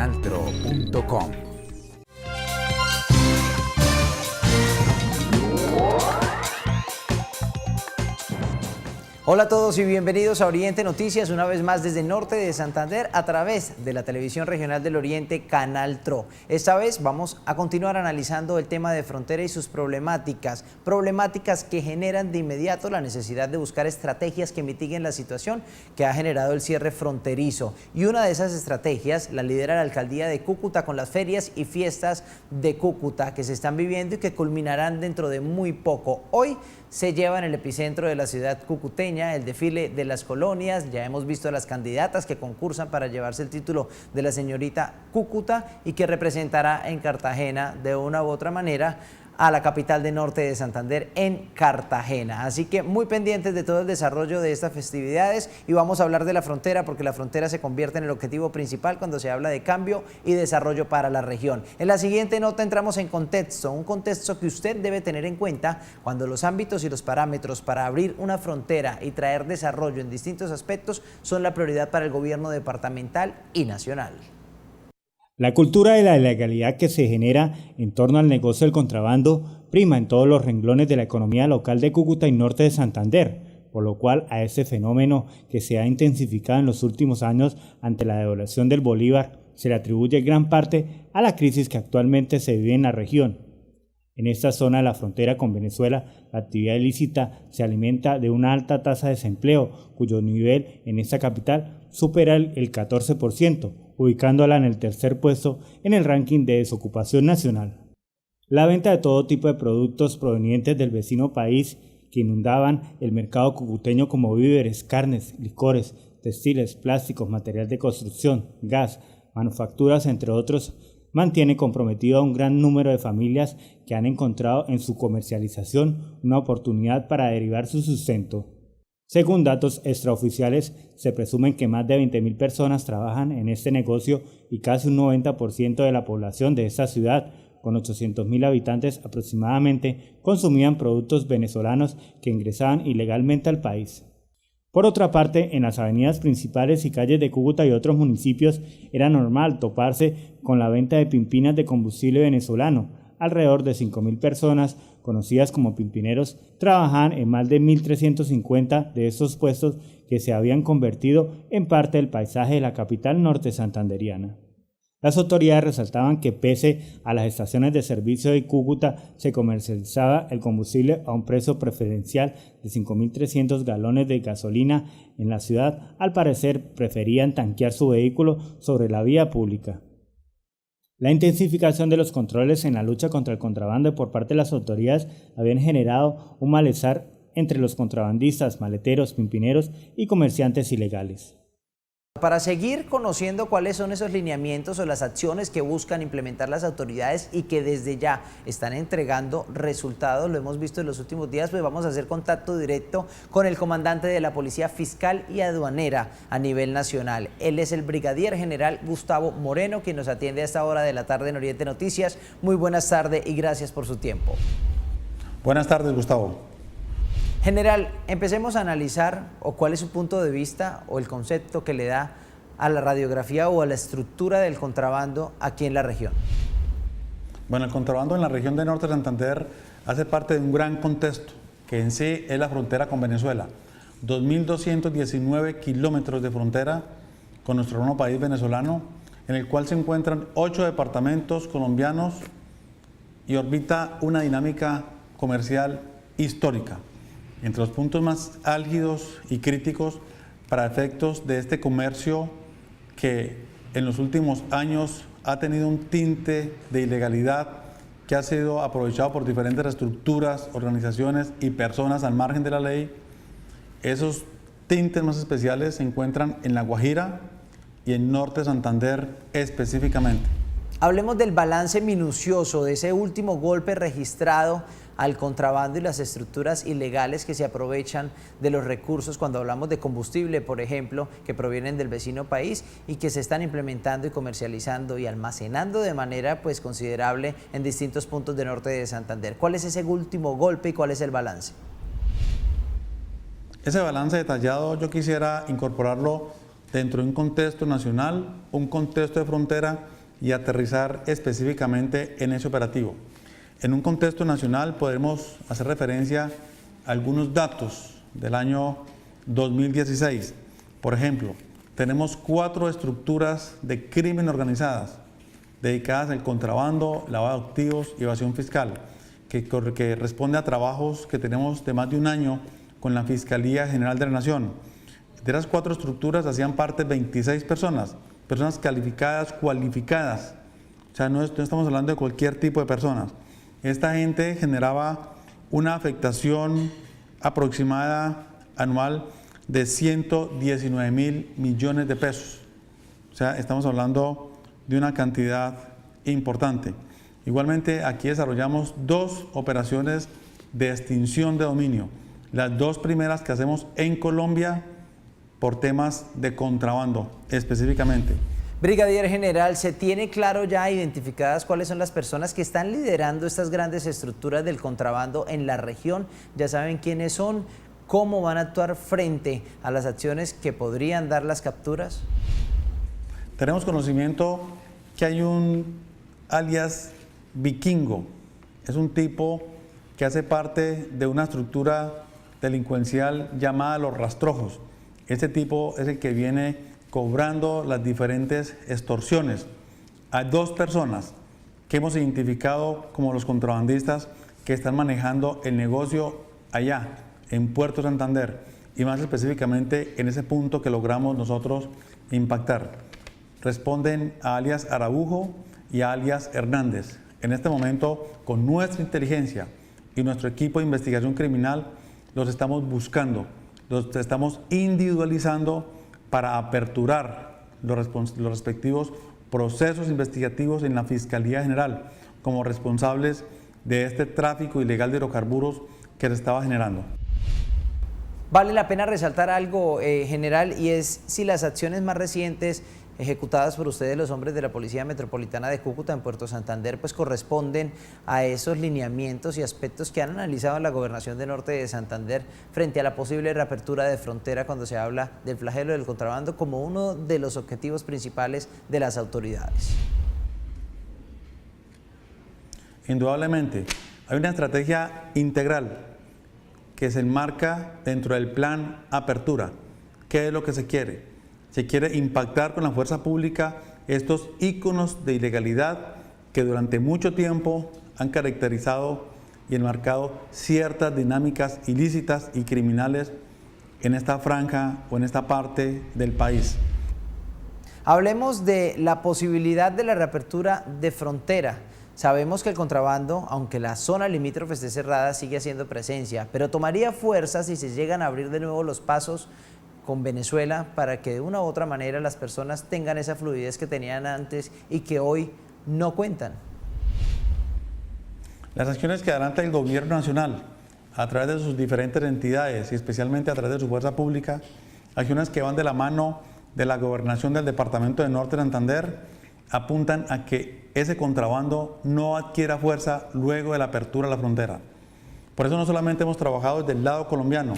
canaltro.com. Hola a todos y bienvenidos a Oriente Noticias, una vez más desde el norte de Santander a través de la televisión regional del Oriente, Canal Tro. Esta vez vamos a continuar analizando el tema de frontera y sus problemáticas que generan de inmediato la necesidad de buscar estrategias que mitiguen la situación que ha generado el cierre fronterizo. Y una de esas estrategias la lidera la alcaldía de Cúcuta con las ferias y fiestas de Cúcuta que se están viviendo y que culminarán dentro de muy poco. Hoy se lleva en el epicentro de la ciudad cucuteña el desfile de las colonias. Ya hemos visto a las candidatas que concursan para llevarse el título de la señorita Cúcuta y que representará en Cartagena de una u otra manera a la capital del norte de Santander, en Cartagena. Así que muy pendientes de todo el desarrollo de estas festividades y vamos a hablar de la frontera porque la frontera se convierte en el objetivo principal cuando se habla de cambio y desarrollo para la región. En la siguiente nota entramos en contexto, un contexto que usted debe tener en cuenta cuando los ámbitos y los parámetros para abrir una frontera y traer desarrollo en distintos aspectos son la prioridad para el gobierno departamental y nacional. La cultura de la ilegalidad que se genera en torno al negocio del contrabando prima en todos los renglones de la economía local de Cúcuta y norte de Santander, por lo cual a ese fenómeno que se ha intensificado en los últimos años ante la devaluación del bolívar se le atribuye gran parte a la crisis que actualmente se vive en la región. En esta zona de la frontera con Venezuela, la actividad ilícita se alimenta de una alta tasa de desempleo, cuyo nivel en esta capital supera el 14%, ubicándola en el tercer puesto en el ranking de desocupación nacional. La venta de todo tipo de productos provenientes del vecino país que inundaban el mercado cucuteño como víveres, carnes, licores, textiles, plásticos, material de construcción, gas, manufacturas, entre otros, mantiene comprometido a un gran número de familias que han encontrado en su comercialización una oportunidad para derivar su sustento. Según datos extraoficiales, se presumen que más de 20.000 personas trabajan en este negocio y casi un 90% de la población de esta ciudad, con 800.000 habitantes aproximadamente, consumían productos venezolanos que ingresaban ilegalmente al país. Por otra parte, en las avenidas principales y calles de Cúcuta y otros municipios era normal toparse con la venta de pimpinas de combustible venezolano. Alrededor de 5.000 personas, conocidas como pimpineros, trabajaban en más de 1.350 de estos puestos que se habían convertido en parte del paisaje de la capital norte santanderiana. Las autoridades resaltaban que pese a las estaciones de servicio de Cúcuta se comercializaba el combustible a un precio preferencial de 5.300 galones de gasolina en la ciudad, al parecer preferían tanquear su vehículo sobre la vía pública. La intensificación de los controles en la lucha contra el contrabando por parte de las autoridades habían generado un malestar entre los contrabandistas, maleteros, pimpineros y comerciantes ilegales. Para seguir conociendo cuáles son esos lineamientos o las acciones que buscan implementar las autoridades y que desde ya están entregando resultados, lo hemos visto en los últimos días, pues vamos a hacer contacto directo con el comandante de la Policía Fiscal y Aduanera a nivel nacional. Él es el brigadier general Gustavo Moreno, quien nos atiende a esta hora de la tarde en Oriente Noticias. Muy buenas tardes y gracias por su tiempo. Buenas tardes, Gustavo. General, empecemos a analizar cuál es su punto de vista o el concepto que le da a la radiografía o a la estructura del contrabando aquí en la región. Bueno, el contrabando en la región de Norte de Santander hace parte de un gran contexto que en sí es la frontera con Venezuela. 2.219 kilómetros de frontera con nuestro hermano país venezolano, en el cual se encuentran 8 departamentos colombianos y orbita una dinámica comercial histórica. Entre los puntos más álgidos y críticos para efectos de este comercio que en los últimos años ha tenido un tinte de ilegalidad que ha sido aprovechado por diferentes estructuras, organizaciones y personas al margen de la ley. Esos tintes más especiales se encuentran en La Guajira y en Norte de Santander específicamente. Hablemos del balance minucioso de ese último golpe registrado al contrabando y las estructuras ilegales que se aprovechan de los recursos cuando hablamos de combustible, por ejemplo, que provienen del vecino país y que se están implementando y comercializando y almacenando de manera considerable en distintos puntos del norte de Santander. ¿Cuál es ese último golpe y cuál es el balance? Ese balance detallado yo quisiera incorporarlo dentro de un contexto nacional, un contexto de frontera y aterrizar específicamente en ese operativo. En un contexto nacional podemos hacer referencia a algunos datos del año 2016. Por ejemplo, tenemos 4 estructuras de crimen organizadas dedicadas al contrabando, lavado de activos y evasión fiscal, que responde a trabajos que tenemos de más de un año con la Fiscalía General de la Nación. De las 4 estructuras hacían parte 26 personas calificadas, cualificadas. O sea, no estamos hablando de cualquier tipo de personas. Esta gente generaba una afectación aproximada anual de 119.000 millones de pesos. O sea, estamos hablando de una cantidad importante. Igualmente, aquí desarrollamos 2 operaciones de extinción de dominio. Las 2 primeras que hacemos en Colombia por temas de contrabando específicamente. Brigadier General, ¿se tiene claro ya identificadas cuáles son las personas que están liderando estas grandes estructuras del contrabando en la región? ¿Ya saben quiénes son? ¿Cómo van a actuar frente a las acciones que podrían dar las capturas? Tenemos conocimiento que hay un alias Vikingo. Es un tipo que hace parte de una estructura delincuencial llamada Los Rastrojos. Este tipo es el que viene cobrando las diferentes extorsiones. Hay 2 personas que hemos identificado como los contrabandistas que están manejando el negocio allá, en Puerto Santander, y más específicamente en ese punto que logramos nosotros impactar. Responden a alias Araujo y a alias Hernández. En este momento, con nuestra inteligencia y nuestro equipo de investigación criminal, los estamos buscando, los estamos individualizando para aperturar los respectivos procesos investigativos en la Fiscalía General como responsables de este tráfico ilegal de hidrocarburos que se estaba generando. Vale la pena resaltar algo, general, y es si las acciones más recientes ejecutadas por ustedes, los hombres de la Policía Metropolitana de Cúcuta en Puerto Santander, pues corresponden a esos lineamientos y aspectos que han analizado en la Gobernación de Norte de Santander frente a la posible reapertura de frontera cuando se habla del flagelo del contrabando como uno de los objetivos principales de las autoridades. Indudablemente, hay una estrategia integral que se enmarca dentro del plan Apertura. ¿Qué es lo que se quiere? Se quiere impactar con la fuerza pública estos íconos de ilegalidad que durante mucho tiempo han caracterizado y enmarcado ciertas dinámicas ilícitas y criminales en esta franja o en esta parte del país. Hablemos de la posibilidad de la reapertura de frontera. Sabemos que el contrabando, aunque la zona limítrofe esté cerrada, sigue haciendo presencia, pero tomaría fuerza si se llegan a abrir de nuevo los pasos con Venezuela para que de una u otra manera las personas tengan esa fluidez que tenían antes y que hoy no cuentan. Las acciones que adelanta el gobierno nacional a través de sus diferentes entidades y especialmente a través de su fuerza pública, acciones que van de la mano de la gobernación del departamento de Norte de Santander, apuntan a que ese contrabando no adquiera fuerza luego de la apertura de la frontera. Por eso no solamente hemos trabajado desde el lado colombiano,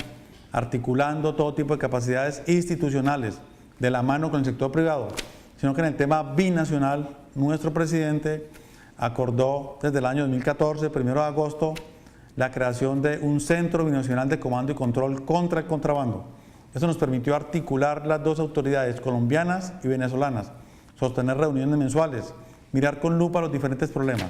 articulando todo tipo de capacidades institucionales de la mano con el sector privado, sino que en el tema binacional, nuestro presidente acordó desde el año 2014, 1 de agosto, la creación de un centro binacional de comando y control contra el contrabando. Eso nos permitió articular las 2 autoridades colombianas y venezolanas, sostener reuniones mensuales, mirar con lupa los diferentes problemas.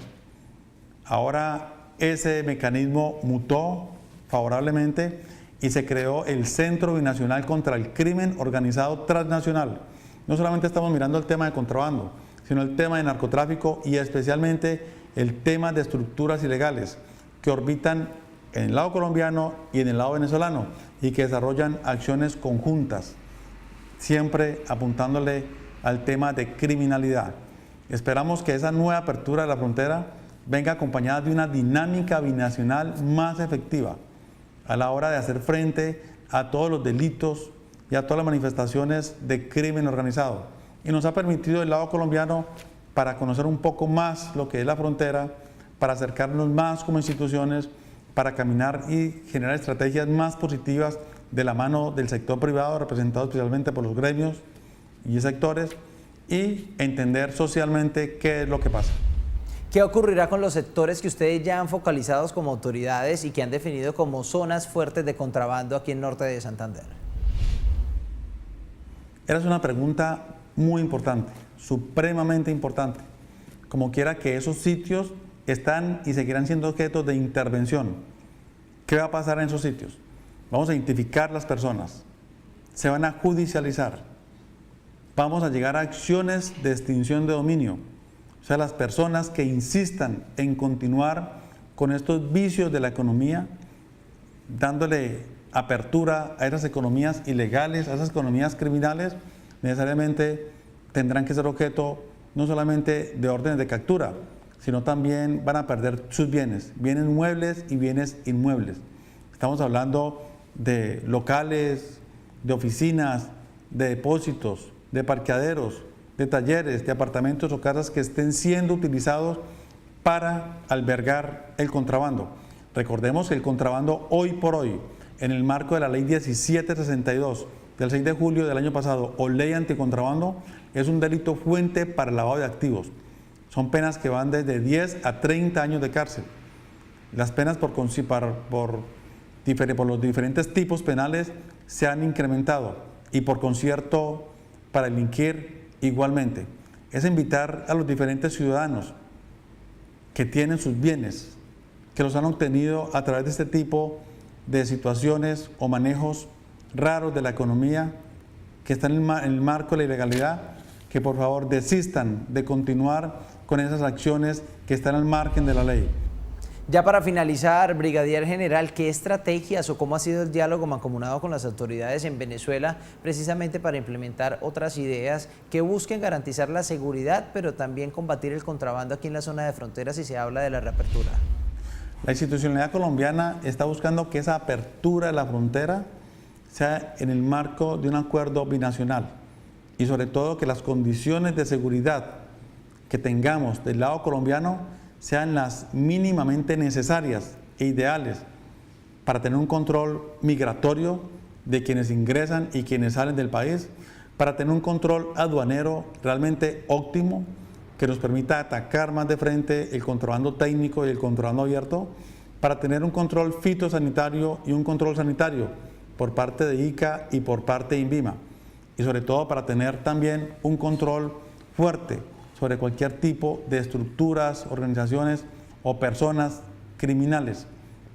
Ahora ese mecanismo mutó favorablemente y se creó el Centro Binacional contra el Crimen Organizado Transnacional. No solamente estamos mirando el tema de contrabando, sino el tema de narcotráfico y especialmente el tema de estructuras ilegales que orbitan en el lado colombiano y en el lado venezolano y que desarrollan acciones conjuntas, siempre apuntándole al tema de criminalidad. Esperamos que esa nueva apertura de la frontera venga acompañada de una dinámica binacional más efectiva a la hora de hacer frente a todos los delitos y a todas las manifestaciones de crimen organizado. Y nos ha permitido el lado colombiano para conocer un poco más lo que es la frontera, para acercarnos más como instituciones, para caminar y generar estrategias más positivas de la mano del sector privado, representado especialmente por los gremios y sectores, y entender socialmente qué es lo que pasa. ¿Qué ocurrirá con los sectores que ustedes ya han focalizado como autoridades y que han definido como zonas fuertes de contrabando aquí en norte de Santander? Esa es una pregunta muy importante, supremamente importante. Como quiera que esos sitios están y seguirán siendo objetos de intervención. ¿Qué va a pasar en esos sitios? Vamos a identificar las personas, se van a judicializar, vamos a llegar a acciones de extinción de dominio. O sea, las personas que insistan en continuar con estos vicios de la economía, dándole apertura a esas economías ilegales, a esas economías criminales, necesariamente tendrán que ser objeto no solamente de órdenes de captura, sino también van a perder sus bienes, bienes muebles y bienes inmuebles. Estamos hablando de locales, de oficinas, de depósitos, de parqueaderos, de talleres, de apartamentos o casas que estén siendo utilizados para albergar el contrabando. Recordemos que el contrabando hoy por hoy, en el marco de la ley 1762 del 6 de julio del año pasado o ley anticontrabando, es un delito fuente para el lavado de activos. Son penas que van desde 10 a 30 años de cárcel. Las penas por los diferentes tipos penales se han incrementado y por concierto para delinquir igualmente. Es invitar a los diferentes ciudadanos que tienen sus bienes, que los han obtenido a través de este tipo de situaciones o manejos raros de la economía, que están en el marco de la ilegalidad, que por favor desistan de continuar con esas acciones que están al margen de la ley. Ya para finalizar, brigadier general, ¿qué estrategias o cómo ha sido el diálogo mancomunado con las autoridades en Venezuela precisamente para implementar otras ideas que busquen garantizar la seguridad, pero también combatir el contrabando aquí en la zona de fronteras si se habla de la reapertura? La institucionalidad colombiana está buscando que esa apertura de la frontera sea en el marco de un acuerdo binacional y sobre todo que las condiciones de seguridad que tengamos del lado colombiano sean las mínimamente necesarias e ideales para tener un control migratorio de quienes ingresan y quienes salen del país, para tener un control aduanero realmente óptimo que nos permita atacar más de frente el contrabando técnico y el contrabando abierto, para tener un control fitosanitario y un control sanitario por parte de ICA y por parte de INVIMA, y sobre todo para tener también un control fuerte sobre cualquier tipo de estructuras, organizaciones o personas criminales.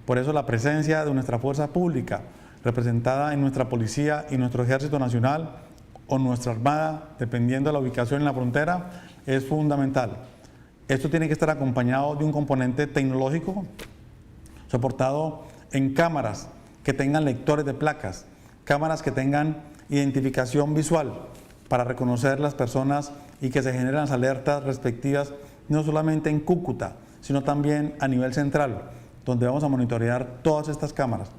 Por eso la presencia de nuestra fuerza pública, representada en nuestra policía y nuestro ejército nacional o nuestra armada, dependiendo de la ubicación en la frontera, es fundamental. Esto tiene que estar acompañado de un componente tecnológico, soportado en cámaras que tengan lectores de placas, cámaras que tengan identificación visual para reconocer las personas y que se generen las alertas respectivas, no solamente en Cúcuta, sino también a nivel central, donde vamos a monitorear todas estas cámaras.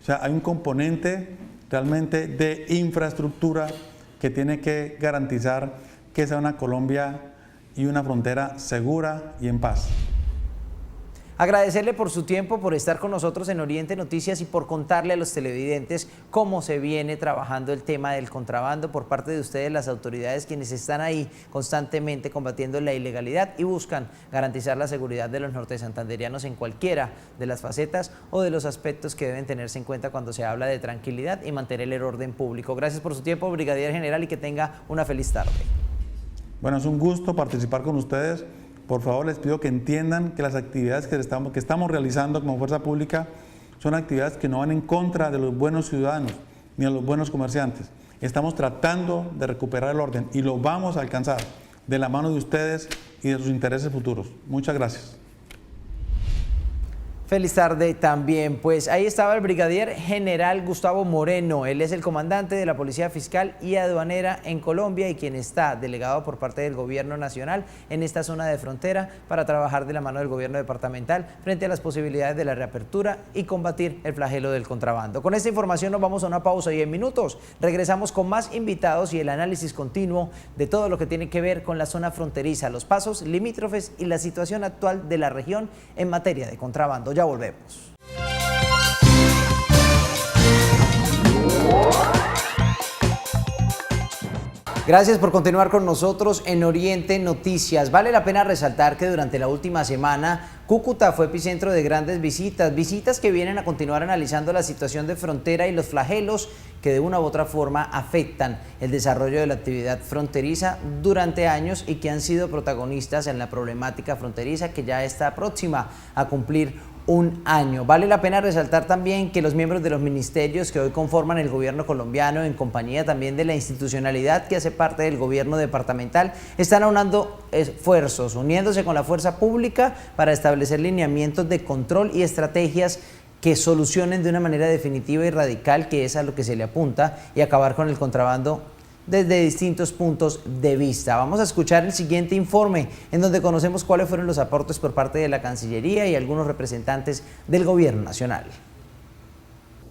O sea, hay un componente realmente de infraestructura que tiene que garantizar que sea una Colombia y una frontera segura y en paz. Agradecerle por su tiempo, por estar con nosotros en Oriente Noticias y por contarle a los televidentes cómo se viene trabajando el tema del contrabando por parte de ustedes, las autoridades, quienes están ahí constantemente combatiendo la ilegalidad y buscan garantizar la seguridad de los nortesantanderianos en cualquiera de las facetas o de los aspectos que deben tenerse en cuenta cuando se habla de tranquilidad y mantener el orden público. Gracias por su tiempo, brigadier general, y que tenga una feliz tarde. Bueno, es un gusto participar con ustedes. Por favor, les pido que entiendan que las actividades que estamos realizando como fuerza pública son actividades que no van en contra de los buenos ciudadanos ni de los buenos comerciantes. Estamos tratando de recuperar el orden y lo vamos a alcanzar de la mano de ustedes y de sus intereses futuros. Muchas gracias. Feliz tarde también. Pues ahí estaba el brigadier general Gustavo Moreno. Él es el comandante de la Policía Fiscal y Aduanera en Colombia y quien está delegado por parte del Gobierno Nacional en esta zona de frontera para trabajar de la mano del Gobierno departamental frente a las posibilidades de la reapertura y combatir el flagelo del contrabando. Con esta información nos vamos a una pausa y en minutos regresamos con más invitados y el análisis continuo de todo lo que tiene que ver con la zona fronteriza, los pasos limítrofes y la situación actual de la región en materia de contrabando. Ya volvemos. Gracias por continuar con nosotros en Oriente Noticias. Vale la pena resaltar que durante la última semana Cúcuta fue epicentro de grandes visitas que vienen a continuar analizando la situación de frontera y los flagelos que de una u otra forma afectan el desarrollo de la actividad fronteriza durante años y que han sido protagonistas en la problemática fronteriza que ya está próxima a cumplir un año. Vale la pena resaltar también que los miembros de los ministerios que hoy conforman el gobierno colombiano, en compañía también de la institucionalidad que hace parte del gobierno departamental, están aunando esfuerzos, uniéndose con la fuerza pública para establecer lineamientos de control y estrategias que solucionen de una manera definitiva y radical, que es a lo que se le apunta, y acabar con el contrabando desde distintos puntos de vista. Vamos a escuchar el siguiente informe en donde conocemos cuáles fueron los aportes por parte de la Cancillería y algunos representantes del Gobierno Nacional.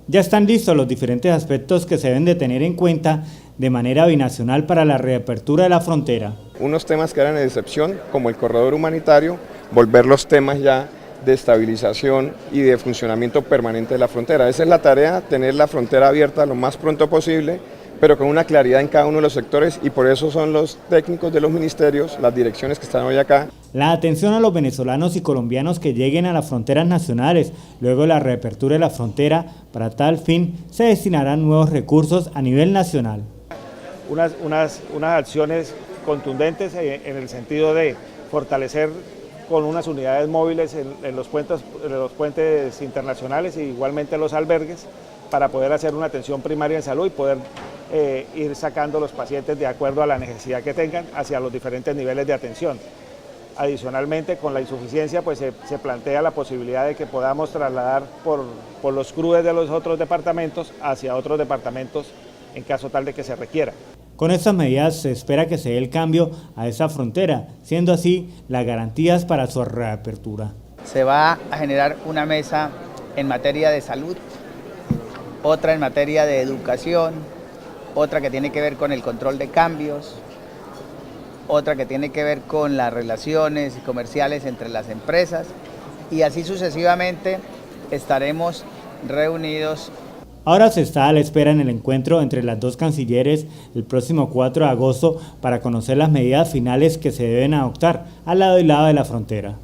Ya están listos los diferentes aspectos que se deben de tener en cuenta de manera binacional para la reapertura de la frontera. Unos temas que eran de excepción, como el corredor humanitario, volver los temas ya de estabilización y de funcionamiento permanente de la frontera. Esa es la tarea, tener la frontera abierta lo más pronto posible, pero con una claridad en cada uno de los sectores, y por eso son los técnicos de los ministerios, las direcciones que están hoy acá. La atención a los venezolanos y colombianos que lleguen a las fronteras nacionales luego de la reapertura de la frontera. Para tal fin se destinarán nuevos recursos a nivel nacional. Unas acciones contundentes en el sentido de fortalecer con unas unidades móviles en los puentes internacionales e igualmente los albergues, para poder hacer una atención primaria en salud y poder ir sacando los pacientes de acuerdo a la necesidad que tengan hacia los diferentes niveles de atención. Adicionalmente, con la insuficiencia, pues se plantea la posibilidad de que podamos trasladar por los CRUES de los otros departamentos hacia otros departamentos en caso tal de que se requiera. Con estas medidas se espera que se dé el cambio a esa frontera, siendo así las garantías para su reapertura. Se va a generar una mesa en materia de salud, otra en materia de educación, otra que tiene que ver con el control de cambios, otra que tiene que ver con las relaciones comerciales entre las empresas, y así sucesivamente estaremos reunidos. Ahora se está a la espera en el encuentro entre las dos cancilleres el próximo 4 de agosto para conocer las medidas finales que se deben adoptar al lado y lado de la frontera.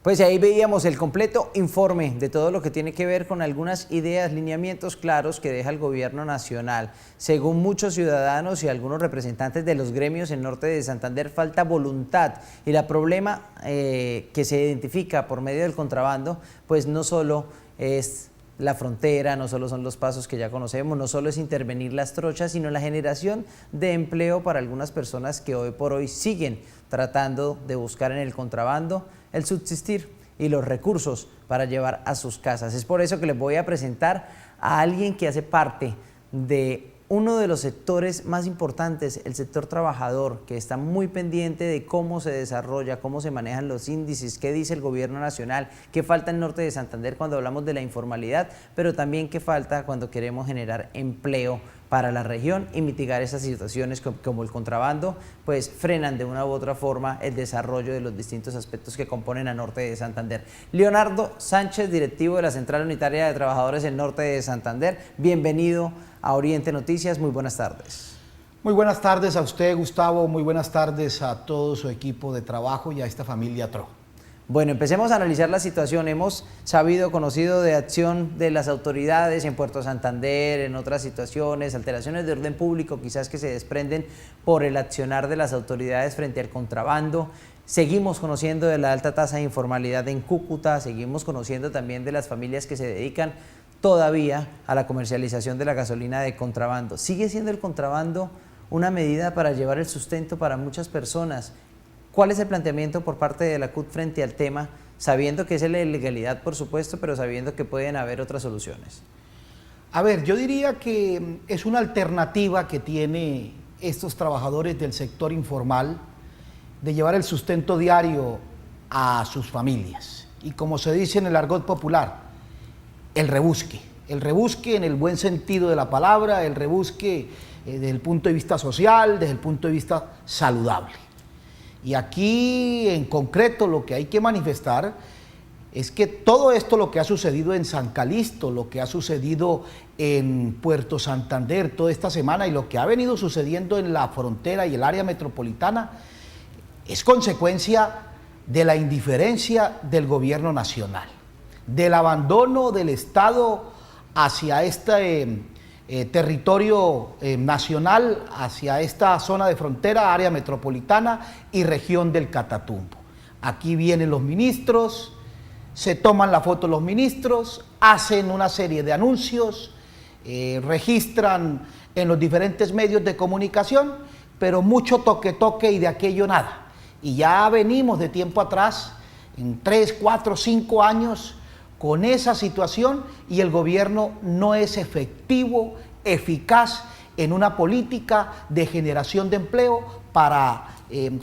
Pues ahí veíamos el completo informe de todo lo que tiene que ver con algunas ideas, lineamientos claros que deja el gobierno nacional. Según muchos ciudadanos y algunos representantes de los gremios en norte de Santander, falta voluntad, y el problema que se identifica por medio del contrabando, pues no solo es la frontera, no solo son los pasos que ya conocemos, no solo es intervenir las trochas, sino la generación de empleo para algunas personas que hoy por hoy siguen tratando de buscar en el contrabando el subsistir y los recursos para llevar a sus casas. Es por eso que les voy a presentar a alguien que hace parte de uno de los sectores más importantes, el sector trabajador, que está muy pendiente de cómo se desarrolla, cómo se manejan los índices, qué dice el gobierno nacional, qué falta en norte de Santander cuando hablamos de la informalidad, pero también qué falta cuando queremos generar empleo para la región y mitigar esas situaciones como el contrabando, pues frenan de una u otra forma el desarrollo de los distintos aspectos que componen a norte de Santander. Leonardo Sánchez, directivo de la Central Unitaria de Trabajadores en norte de Santander, bienvenido a Oriente Noticias, muy buenas tardes. Muy buenas tardes a usted, Gustavo, muy buenas tardes a todo su equipo de trabajo y a esta familia TRO. Bueno, empecemos a analizar la situación. Hemos conocido de acción de las autoridades en Puerto Santander, en otras situaciones, alteraciones de orden público quizás que se desprenden por el accionar de las autoridades frente al contrabando. Seguimos conociendo de la alta tasa de informalidad en Cúcuta, seguimos conociendo también de las familias que se dedican todavía a la comercialización de la gasolina de contrabando. ¿Sigue siendo el contrabando una medida para llevar el sustento para muchas personas? ¿Cuál es el planteamiento por parte de la CUT frente al tema, sabiendo que es la ilegalidad, por supuesto, pero sabiendo que pueden haber otras soluciones? A ver, yo diría que es una alternativa que tiene estos trabajadores del sector informal de llevar el sustento diario a sus familias. Y como se dice en el argot popular, el rebusque en el buen sentido de la palabra, el rebusque desde el punto de vista social, desde el punto de vista saludable. Y aquí en concreto lo que hay que manifestar es que todo esto, lo que ha sucedido en San Calixto, lo que ha sucedido en Puerto Santander toda esta semana y lo que ha venido sucediendo en la frontera y el área metropolitana, es consecuencia de la indiferencia del gobierno nacional, del abandono del Estado hacia este territorio nacional, hacia esta zona de frontera, área metropolitana y región del Catatumbo. Aquí vienen los ministros, se toman la foto los ministros, hacen una serie de anuncios, registran en los diferentes medios de comunicación, pero mucho toque-toque y de aquello nada. Y ya venimos de tiempo atrás, en 3, 4, 5 años, con esa situación y el gobierno no es efectivo, eficaz en una política de generación de empleo para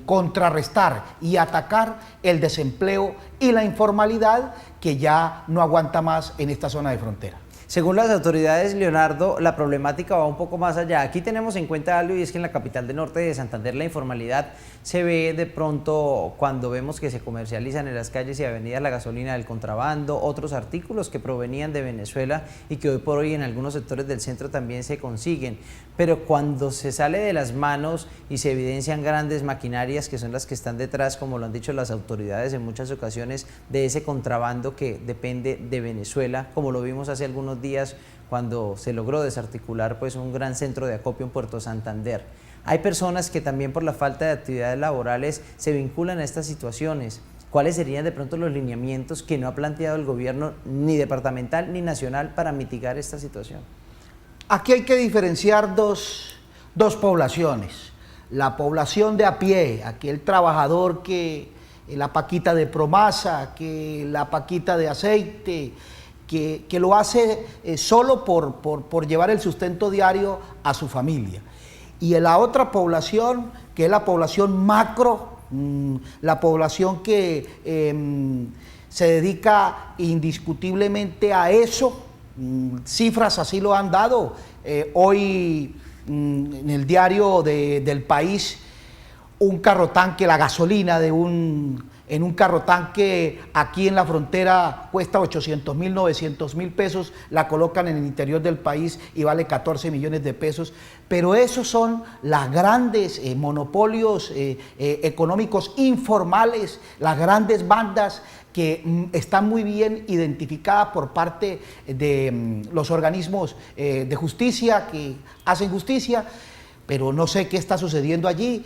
contrarrestar y atacar el desempleo y la informalidad que ya no aguanta más en esta zona de frontera. Según las autoridades, Leonardo, la problemática va un poco más allá. Aquí tenemos en cuenta algo y es que en la capital del norte de Santander la informalidad se ve de pronto cuando vemos que se comercializan en las calles y avenidas la gasolina del contrabando, otros artículos que provenían de Venezuela y que hoy por hoy en algunos sectores del centro también se consiguen. Pero cuando se sale de las manos y se evidencian grandes maquinarias que son las que están detrás, como lo han dicho las autoridades en muchas ocasiones, de ese contrabando que depende de Venezuela, como lo vimos hace algunos días cuando se logró desarticular pues un gran centro de acopio en Puerto Santander. Hay personas que también por la falta de actividades laborales se vinculan a estas situaciones. ¿Cuáles serían de pronto los lineamientos que no ha planteado el gobierno ni departamental ni nacional para mitigar esta situación? Aquí hay que diferenciar dos poblaciones. La población de a pie, aquel trabajador que la paquita de promasa, que la paquita de aceite, que lo hace solo por llevar el sustento diario a su familia. Y en la otra población, que es la población macro, la población que se dedica indiscutiblemente a eso, cifras así lo han dado. Hoy en el diario del país, un carro tanque, la gasolina en un carro tanque aquí en la frontera cuesta 800.000, 900.000 pesos, la colocan en el interior del país y vale 14 millones de pesos. Pero esos son los grandes monopolios económicos informales, las grandes bandas que están muy bien identificadas por parte de los organismos de justicia que hacen justicia, pero no sé qué está sucediendo allí.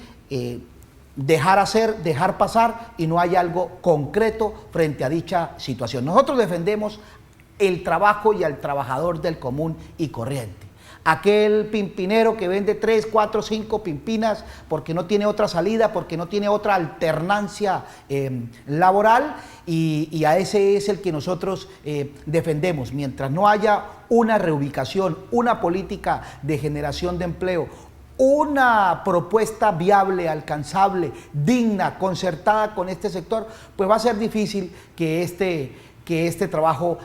Dejar hacer, dejar pasar y no hay algo concreto frente a dicha situación. Nosotros defendemos el trabajo y al trabajador del común y corriente. Aquel pimpinero que vende 3, 4, 5 pimpinas porque no tiene otra salida, porque no tiene otra alternancia laboral y a ese es el que nosotros defendemos. Mientras no haya una reubicación, una política de generación de empleo, una propuesta viable, alcanzable, digna, concertada con este sector, pues va a ser difícil que este trabajo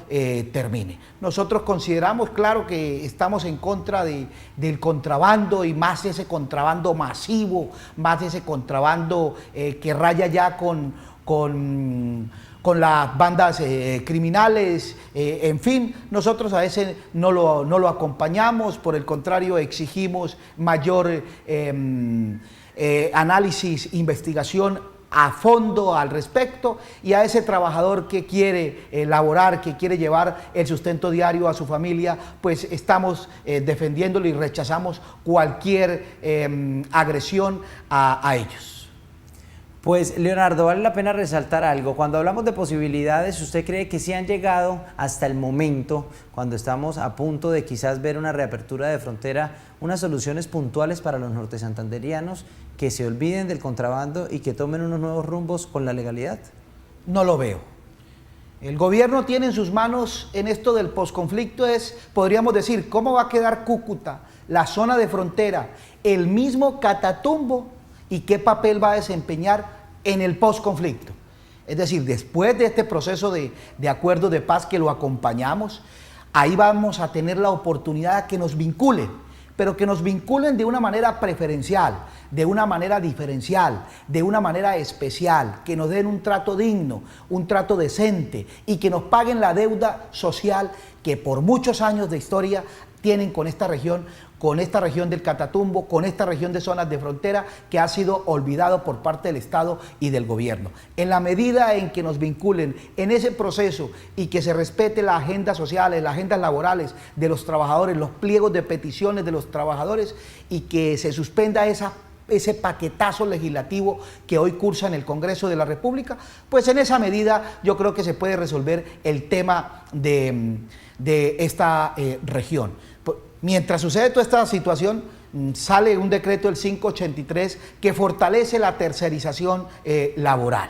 termine. Nosotros consideramos, claro, que estamos en contra del contrabando y más ese contrabando masivo, más ese contrabando que raya ya con las bandas criminales, en fin, nosotros a ese no lo acompañamos, por el contrario exigimos mayor análisis, investigación a fondo al respecto y a ese trabajador que quiere laborar, que quiere llevar el sustento diario a su familia, pues estamos defendiéndolo y rechazamos cualquier agresión a ellos. Pues Leonardo, vale la pena resaltar algo. Cuando hablamos de posibilidades, ¿usted cree que sí han llegado hasta el momento, cuando estamos a punto de quizás ver una reapertura de frontera, unas soluciones puntuales para los nortesantanderianos que se olviden del contrabando y que tomen unos nuevos rumbos con la legalidad? No lo veo. El gobierno tiene en sus manos en esto del posconflicto podríamos decir, ¿cómo va a quedar Cúcuta, la zona de frontera, el mismo Catatumbo y qué papel va a desempeñar en el posconflicto? Es decir, después de este proceso de acuerdo de paz que lo acompañamos, ahí vamos a tener la oportunidad de que nos vinculen, pero que nos vinculen de una manera preferencial, de una manera diferencial, de una manera especial, que nos den un trato digno, un trato decente y que nos paguen la deuda social que por muchos años de historia tienen con esta región del Catatumbo, con esta región de zonas de frontera que ha sido olvidado por parte del Estado y del gobierno. En la medida en que nos vinculen en ese proceso y que se respete las agendas sociales, las agendas laborales de los trabajadores, los pliegos de peticiones de los trabajadores y que se suspenda ese paquetazo legislativo que hoy cursa en el Congreso de la República, pues en esa medida yo creo que se puede resolver el tema de esta región. Mientras sucede toda esta situación, sale un decreto, el 583, que fortalece la tercerización laboral.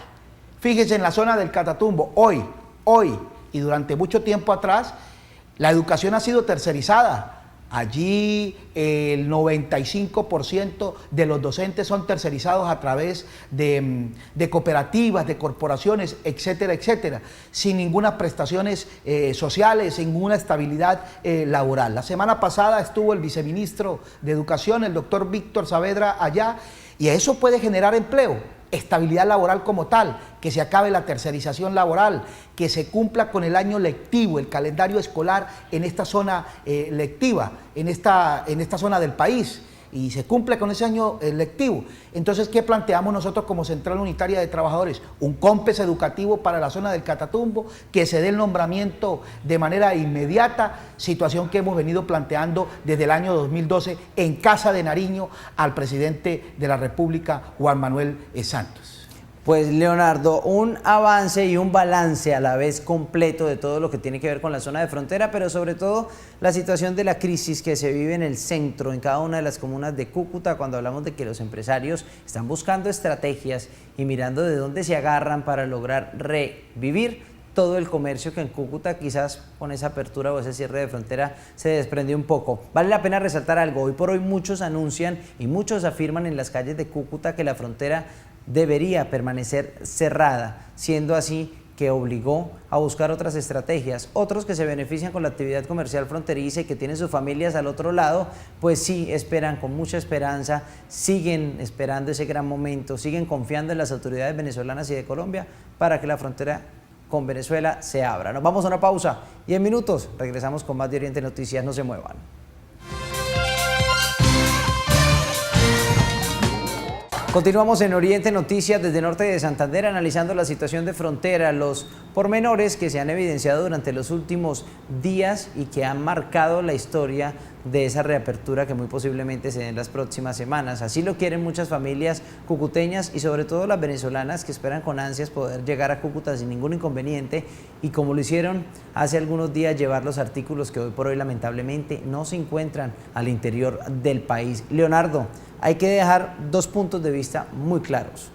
Fíjese, en la zona del Catatumbo, hoy y durante mucho tiempo atrás, la educación ha sido tercerizada. Allí el 95% de los docentes son tercerizados a través de cooperativas, de corporaciones, etcétera, etcétera, sin ninguna prestaciones sociales, sin ninguna estabilidad laboral. La semana pasada estuvo el viceministro de Educación, el doctor Víctor Saavedra, allá, y eso puede generar empleo, estabilidad laboral como tal, que se acabe la tercerización laboral, que se cumpla con el año lectivo, el calendario escolar en esta zona lectiva, en esta zona del país, y se cumple con ese año lectivo. Entonces, ¿qué planteamos nosotros como Central Unitaria de Trabajadores? Un COMPES educativo para la zona del Catatumbo, que se dé el nombramiento de manera inmediata, situación que hemos venido planteando desde el año 2012 en Casa de Nariño al presidente de la República, Juan Manuel Santos. Pues Leonardo, un avance y un balance a la vez completo de todo lo que tiene que ver con la zona de frontera, pero sobre todo la situación de la crisis que se vive en el centro, en cada una de las comunas de Cúcuta, cuando hablamos de que los empresarios están buscando estrategias y mirando de dónde se agarran para lograr revivir todo el comercio que en Cúcuta quizás con esa apertura o ese cierre de frontera se desprendió un poco. Vale la pena resaltar algo, hoy por hoy muchos anuncian y muchos afirman en las calles de Cúcuta que la frontera debería permanecer cerrada, siendo así que obligó a buscar otras estrategias. Otros que se benefician con la actividad comercial fronteriza y que tienen sus familias al otro lado, pues sí esperan con mucha esperanza, siguen esperando ese gran momento, siguen confiando en las autoridades venezolanas y de Colombia para que la frontera con Venezuela se abra. Nos vamos a una pausa y en minutos regresamos con más de Oriente Noticias. No se muevan. Continuamos en Oriente Noticias desde Norte de Santander analizando la situación de frontera, los pormenores que se han evidenciado durante los últimos días y que han marcado la historia de esa reapertura que muy posiblemente se dé en las próximas semanas. Así lo quieren muchas familias cucuteñas y sobre todo las venezolanas que esperan con ansias poder llegar a Cúcuta sin ningún inconveniente y como lo hicieron hace algunos días llevar los artículos que hoy por hoy lamentablemente no se encuentran al interior del país. Leonardo, hay que dejar dos puntos de vista muy claros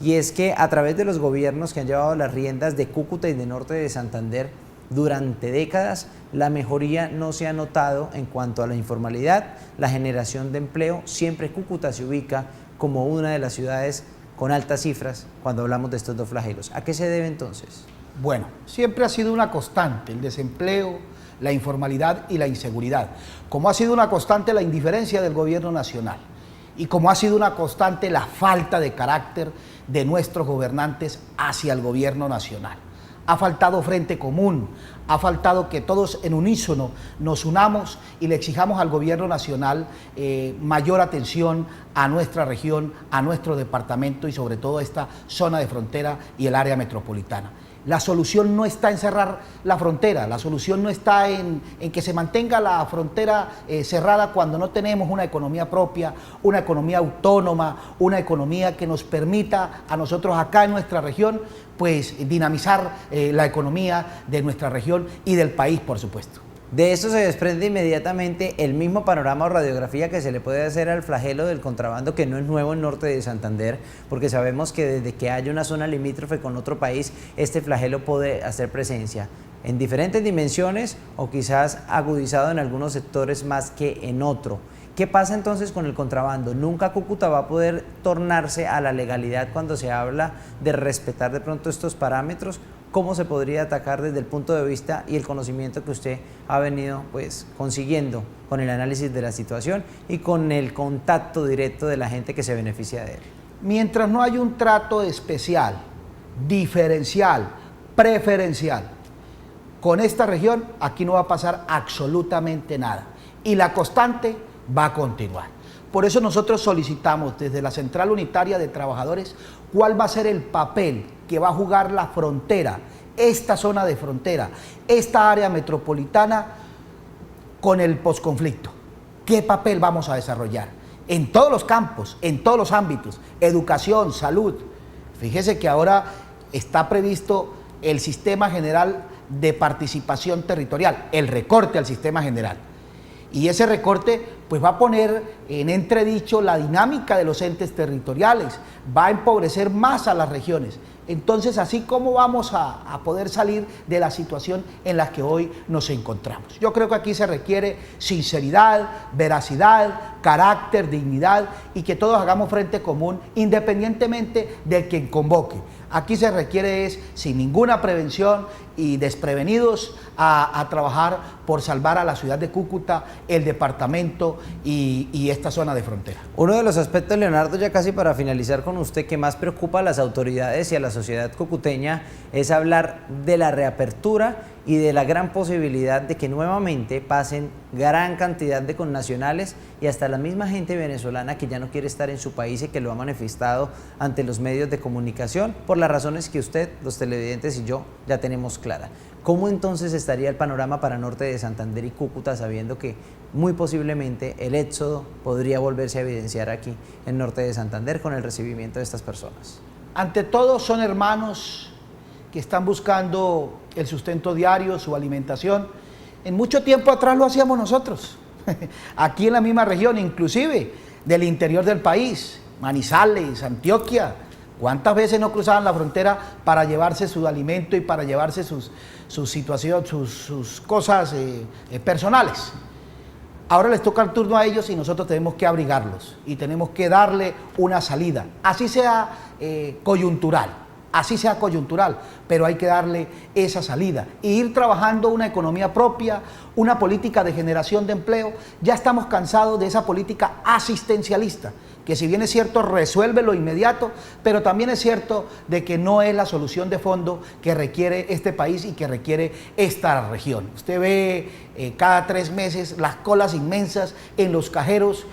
y es que a través de los gobiernos que han llevado las riendas de Cúcuta y de Norte de Santander durante décadas, la mejoría no se ha notado en cuanto a la informalidad, la generación de empleo. Siempre Cúcuta se ubica como una de las ciudades con altas cifras cuando hablamos de estos dos flagelos. ¿A qué se debe entonces? Bueno, siempre ha sido una constante el desempleo, la informalidad y la inseguridad, como ha sido una constante la indiferencia del gobierno nacional y como ha sido una constante la falta de carácter de nuestros gobernantes hacia el gobierno nacional. Ha faltado frente común, ha faltado que todos en unísono nos unamos y le exijamos al gobierno nacional mayor atención a nuestra región, a nuestro departamento y sobre todo a esta zona de frontera y el área metropolitana. La solución no está en cerrar la frontera, la solución no está en que se mantenga la frontera cerrada cuando no tenemos una economía propia, una economía autónoma, una economía que nos permita a nosotros acá en nuestra región pues dinamizar la economía de nuestra región y del país, por supuesto. De eso se desprende inmediatamente el mismo panorama o radiografía que se le puede hacer al flagelo del contrabando, que no es nuevo en Norte de Santander, porque sabemos que desde que haya una zona limítrofe con otro país, este flagelo puede hacer presencia en diferentes dimensiones o quizás agudizado en algunos sectores más que en otro. ¿Qué pasa entonces con el contrabando? Nunca Cúcuta va a poder tornarse a la legalidad cuando se habla de respetar de pronto estos parámetros. ¿cómo se podría atacar desde el punto de vista y el conocimiento que usted ha venido pues consiguiendo con el análisis de la situación y con el contacto directo de la gente que se beneficia de él? Mientras no haya un trato especial, diferencial, preferencial con esta región, aquí no va a pasar absolutamente nada. Y la constante va a continuar. Por eso nosotros solicitamos desde la Central Unitaria de Trabajadores cuál va a ser el papel que va a jugar la frontera, esta zona de frontera, esta área metropolitana con el posconflicto. ¿Qué papel vamos a desarrollar? En todos los campos, en todos los ámbitos, educación, salud. Fíjese que ahora está previsto el Sistema General de Participación Territorial, el recorte al Sistema General. Y ese recorte pues va a poner en entredicho la dinámica de los entes territoriales, va a empobrecer más a las regiones. Entonces, así como vamos a poder salir de la situación en la que hoy nos encontramos. Yo creo que aquí se requiere sinceridad, veracidad, carácter, dignidad y que todos hagamos frente común independientemente de quien convoque. Aquí se requiere es, sin ninguna prevención y desprevenidos, a trabajar por salvar a la ciudad de Cúcuta, el departamento y esta zona de frontera. Uno de los aspectos, Leonardo, ya casi para finalizar con usted, que más preocupa a las autoridades y a la sociedad cucuteña es hablar de la reapertura y de la gran posibilidad de que nuevamente pasen gran cantidad de connacionales y hasta la misma gente venezolana que ya no quiere estar en su país y que lo ha manifestado ante los medios de comunicación por las razones que usted, los televidentes y yo ya tenemos clara. ¿Cómo entonces estaría el panorama para Norte de Santander y Cúcuta, sabiendo que muy posiblemente el éxodo podría volverse a evidenciar aquí en Norte de Santander con el recibimiento de estas personas? Ante todo son hermanos que están buscando el sustento diario, su alimentación. En mucho tiempo atrás lo hacíamos nosotros, aquí en la misma región, inclusive del interior del país, Manizales, Antioquia. ¿Cuántas veces no cruzaban la frontera para llevarse su alimento y para llevarse su situación, sus cosas personales? Ahora les toca el turno a ellos y nosotros tenemos que abrigarlos y tenemos que darle una salida, así sea coyuntural, pero hay que darle esa salida e ir trabajando una economía propia, una política de generación de empleo. Ya estamos cansados de esa política asistencialista, que si bien es cierto resuelve lo inmediato, pero también es cierto de que no es la solución de fondo que requiere este país y que requiere esta región. Usted ve cada 3 meses las colas inmensas en los cajeros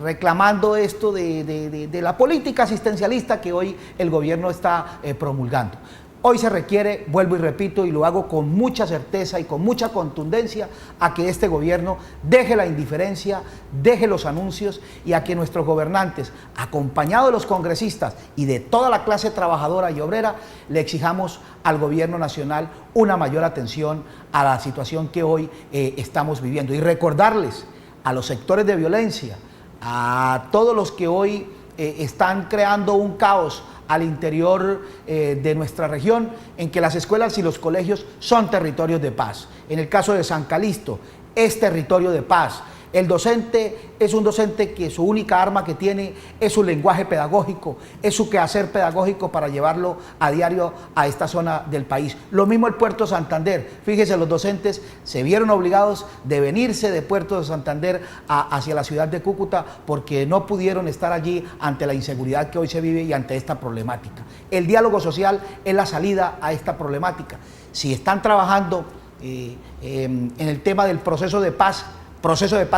reclamando esto de la política asistencialista que hoy el gobierno está promulgando. Hoy se requiere, vuelvo y repito, y lo hago con mucha certeza y con mucha contundencia, a que este gobierno deje la indiferencia, deje los anuncios y a que nuestros gobernantes, acompañados de los congresistas y de toda la clase trabajadora y obrera, le exijamos al gobierno nacional una mayor atención a la situación que hoy estamos viviendo. Y recordarles a los sectores de violencia, a todos los que hoy están creando un caos al interior de nuestra región, en que las escuelas y los colegios son territorios de paz. En el caso de San Calixto, es territorio de paz. El docente es un docente que su única arma que tiene es su lenguaje pedagógico, es su quehacer pedagógico para llevarlo a diario a esta zona del país. Lo mismo el Puerto Santander. Fíjese, los docentes se vieron obligados de venirse de Puerto de Santander hacia la ciudad de Cúcuta porque no pudieron estar allí ante la inseguridad que hoy se vive y ante esta problemática. El diálogo social es la salida a esta problemática. Si están trabajando en el tema del proceso de paz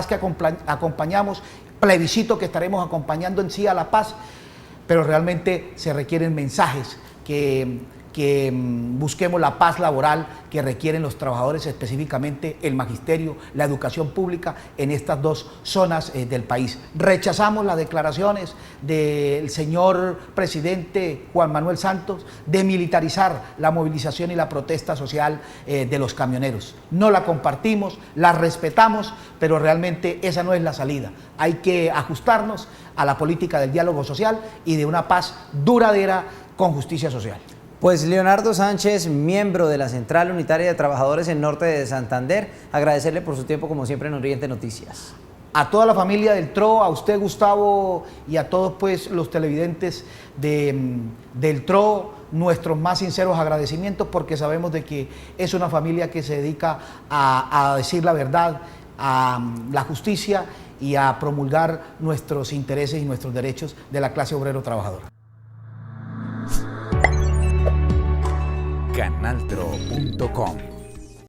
que acompañamos, plebiscito que estaremos acompañando en sí a la paz, pero realmente se requieren mensajes que busquemos la paz laboral que requieren los trabajadores, específicamente el magisterio, la educación pública en estas 2 zonas del país. Rechazamos las declaraciones del señor presidente Juan Manuel Santos de militarizar la movilización y la protesta social de los camioneros. No la compartimos, la respetamos, pero realmente esa no es la salida. Hay que ajustarnos a la política del diálogo social y de una paz duradera con justicia social. Pues Leonardo Sánchez, miembro de la Central Unitaria de Trabajadores en Norte de Santander, agradecerle por su tiempo como siempre en Oriente Noticias. A toda la familia del TRO, a usted Gustavo y a todos pues los televidentes del TRO, nuestros más sinceros agradecimientos porque sabemos de que es una familia que se dedica a decir la verdad, a la justicia y a promulgar nuestros intereses y nuestros derechos de la clase obrero trabajadora. Canaltro.com